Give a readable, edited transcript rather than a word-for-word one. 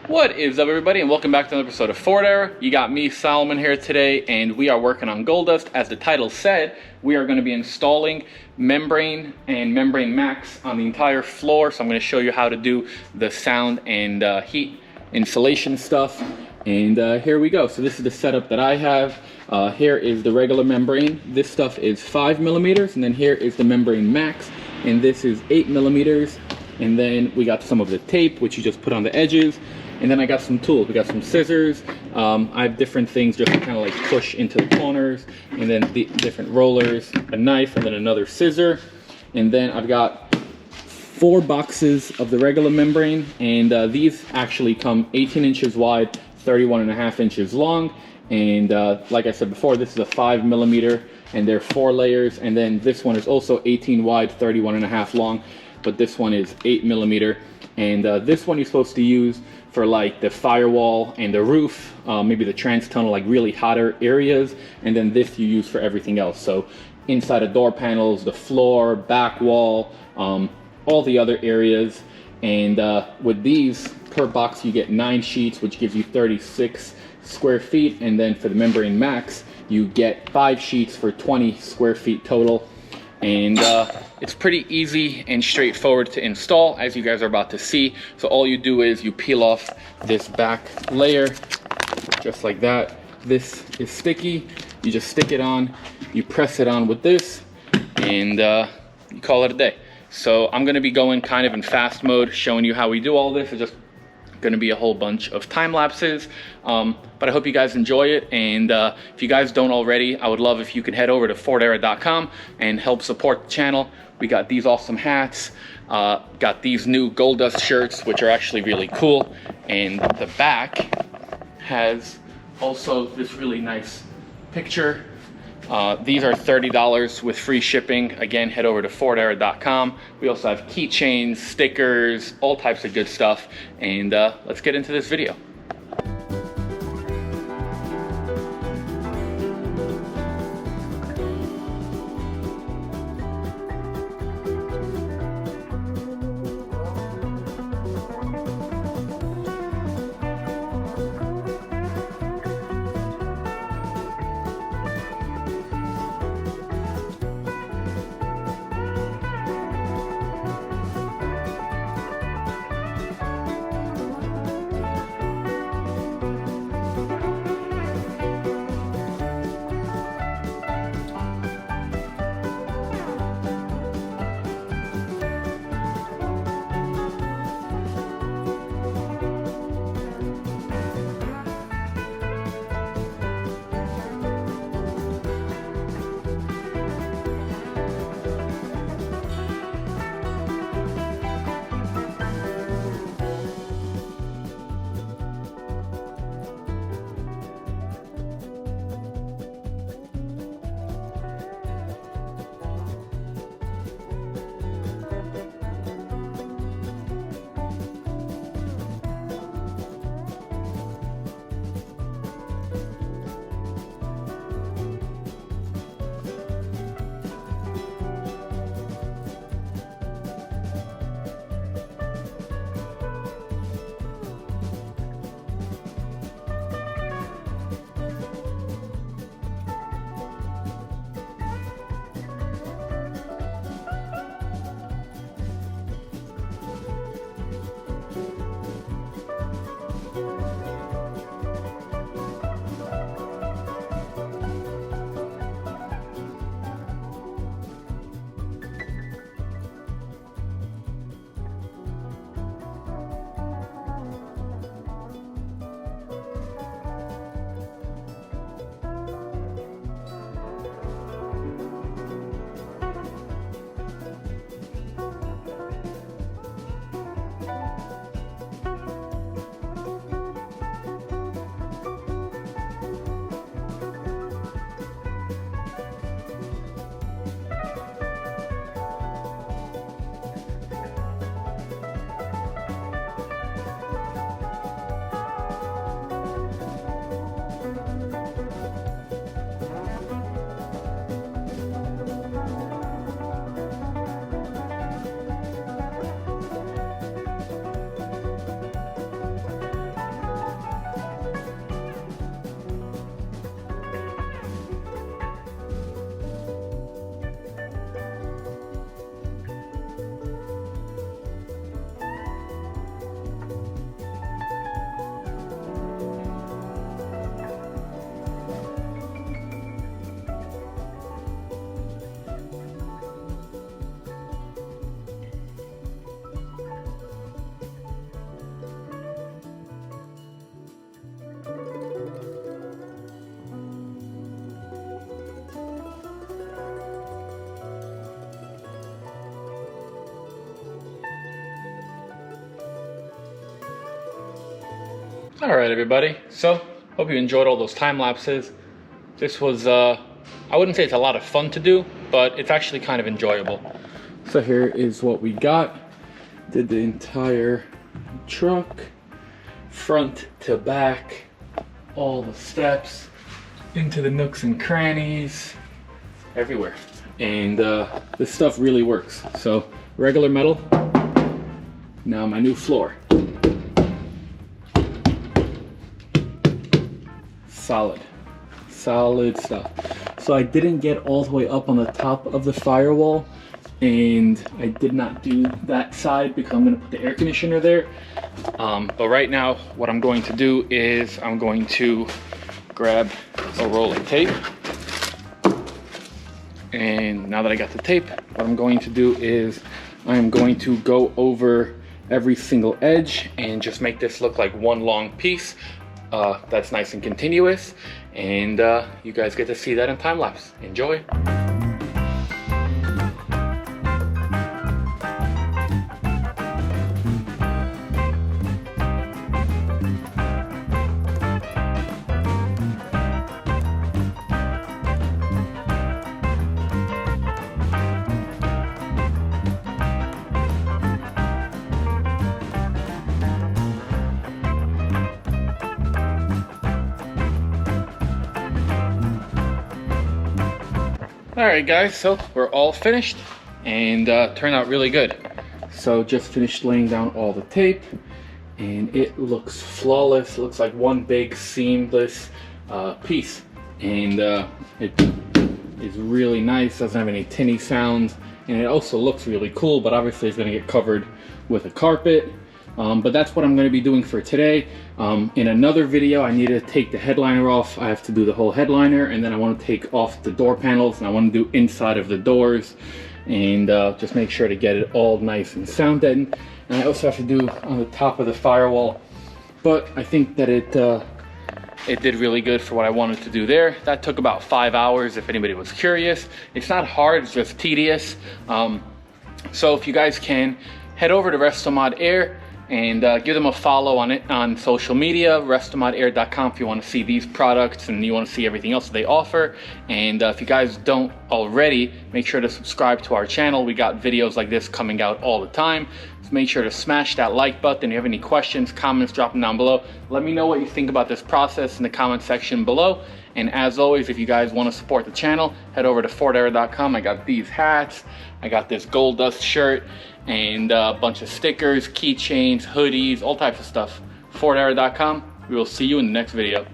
What is up, everybody, and welcome back to another episode of Ford Era. You got me, Solomon, here today, and we are working on gold dust. As the title said, we are going to be installing membrane and membrane max on the entire floor. So I'm going to show you how to do the sound and heat insulation stuff. And here we go. So this is the setup that I have. Here is the regular membrane. This stuff is 5 millimeters, and then here is the membrane max, and this is 8 millimeters. And then we got some of the tape, which you just put on the edges. And then I got some tools. We got some scissors. I have different things just to kind of like push into the corners, and then the different rollers, a knife, and then another scissor. And then I've got 4 boxes of the regular membrane, and these actually come 18 inches wide, 31.5 inches long. And like I said before, this is a 5 millimeter, and there are 4 layers. And then this one is also 18 wide, 31.5 long, but this one is 8 millimeter. And this one you're supposed to use for like the firewall and the roof, maybe the trans tunnel, like really hotter areas. And then this you use for everything else. So inside of door panels, the floor, back wall, all the other areas. And with these, per box you get 9 sheets, which gives you 36 square feet. And then for the membrane max, you get 5 sheets for 20 square feet total. And it's pretty easy and straightforward to install, as you guys are about to see. So all you do is you peel off this back layer, just like that. This is sticky. You just stick it on, you press it on with this, and you call it a day. So I'm gonna be going kind of in fast mode, showing you how we do all this. It's just gonna be a whole bunch of time lapses, but I hope you guys enjoy it. And if you guys don't already, I would love if you could head over to fordera.com and help support the channel. We got these awesome hats, got these new gold dust shirts, which are actually really cool, and the back has also this really nice picture. These are $30 with free shipping. Again, head over to fordera.com. We also have keychains, stickers, all types of good stuff. And let's get into this video. All right, everybody. So, hope you enjoyed all those time lapses. This was, I wouldn't say it's a lot of fun to do, but it's actually kind of enjoyable. So here is what we got. Did the entire truck, front to back, all the steps, into the nooks and crannies, everywhere. And this stuff really works. So, regular metal. Now my new floor. Solid stuff. So I didn't get all the way up on the top of the firewall, and I did not do that side because I'm going to put the air conditioner there. But right now what I'm going to do is I'm going to grab a roll of tape, and now that I got the tape, what I'm going to do is I'm going to go over every single edge and just make this look like one long piece that's nice and continuous, and you guys get to see that in time lapse. Enjoy. Alright guys, so we're all finished, and turned out really good. So just finished laying down all the tape, and it looks flawless. It looks like one big seamless piece, and it is really nice. Doesn't have any tinny sounds, and it also looks really cool, but obviously it's going to get covered with a carpet. But that's what I'm going to be doing for today. In another video, I need to take the headliner off. I have to do the whole headliner, and then I want to take off the door panels, and I want to do inside of the doors, and just make sure to get it all nice and sound deadened. And I also have to do on the top of the firewall, but I think that it did really good for what I wanted to do there. That took about 5 hours, if anybody was curious. It's not hard, it's just tedious. So if you guys can, head over to Restomod Air and give them a follow on social media, restomodair.com, if you want to see these products and you want to see everything else that they offer. And if you guys don't already, make sure to subscribe to our channel. We got videos like this coming out all the time. So make sure to smash that like button. If you have any questions, comments, drop them down below. Let me know what you think about this process in the comment section below. And as always, if you guys want to support the channel, head over to fordair.com. I got these hats, I got this Gold Dust shirt, and a bunch of stickers, keychains, hoodies, all types of stuff. fordair.com. We will see you in the next video.